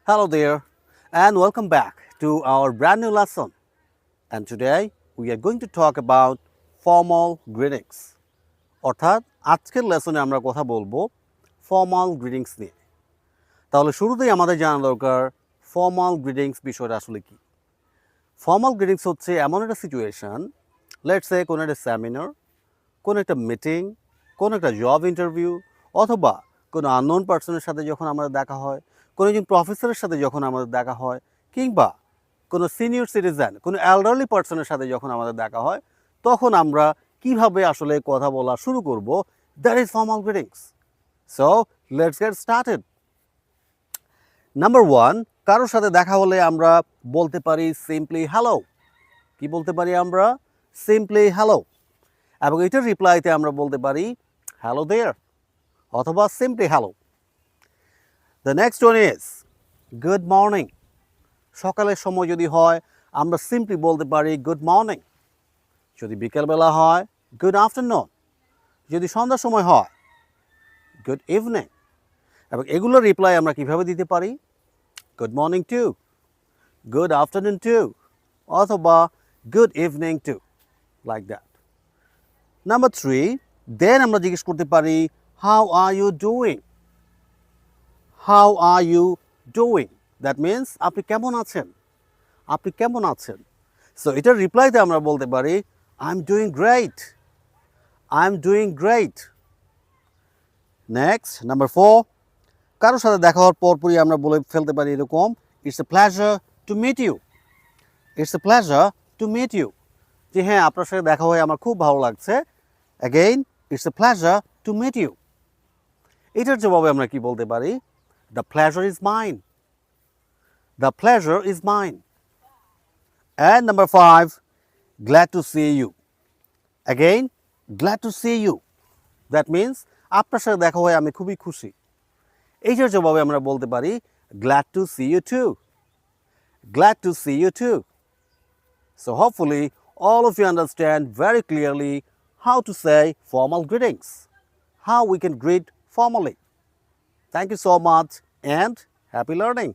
Hello there, and welcome back to our brand new lesson. And today we are going to talk about formal greetings. অর্থাৎ আজকের লেসনে আমরা কথা বলবো formal greetings নিয়ে। তাহলে শুরুতেই আমাদের জানা দরকার ফর্মাল গ্রিটিংস বিষয়টা আসলে কি। ফর্মাল গ্রিটিংস হচ্ছে এমন একটা সিচুয়েশন, লেটস সে কোনো একটা সেমিনার, কোনো একটা মিটিং, কোনো একটা জব ইন্টারভিউ অথবা কোনো আননোন পার্সনের সাথে যখন আমাদের দেখা হয়, কোনো একজন প্রফেসরের সাথে যখন আমাদের দেখা হয়, কিংবা কোনো সিনিয়র সিটিজেন, কোনো এল্ডারলি পার্সনের সাথে যখন আমাদের দেখা হয়, তখন আমরা কিভাবে আসলে কথা বলা শুরু করব, that is formal greetings. So let's get started. Number one, কারোর সাথে দেখা হলে আমরা বলতে পারি সিম্পলি হ্যালো। কি বলতে পারি আমরা? Simply hello. এবং এটার রিপ্লাইতে আমরা বলতে পারি হ্যালো দেয়ার অথবা simply hello. The next one is good morning. সকালের সময় যদি হয় আমরা সিম্পলি বলতে পারি গুড মর্নিং। যদি বিকেলবেলা হয় গুড আফটারনুন। যদি সন্ধ্যার সময় হয় গুড ইভিনিং। এবং এগুলোর রিপ্লাই আমরা কীভাবে দিতে পারি? Good morning to, good afternoon to, অথবা good evening to, like that. Number three, then আমরা জিজ্ঞেস করতে পারি how are you doing. How are you doing, that means আপনি কেমন আছেন, আপনি কেমন আছেন। সো এটার রিপ্লাইতে আমরা বলতে পারি I am doing great, I am doing great. Next number four, কারোর সাথে দেখা হওয়ার পরপরই আমরা বলে ফেলতে পারি এরকম it's a pleasure to meet you. It's a pleasure to meet you, যে হ্যাঁ আপনার সাথে দেখা হয়ে আমার খুব ভালো লাগছে। Again it's a pleasure to meet you. এটার জবাবে আমরা কি বলতে পারি? The pleasure is mine, the pleasure is mine. And number five, glad to see you. Again glad to see you, that means আপনার সাথে দেখা হয়ে আমি খুবই খুশি। এইটার জবাবে আমরা বলতে পারি glad to see you too, glad to see you too. So hopefully all of you understand very clearly how to say formal greetings, how we can greet formally. Thank you so much and happy learning.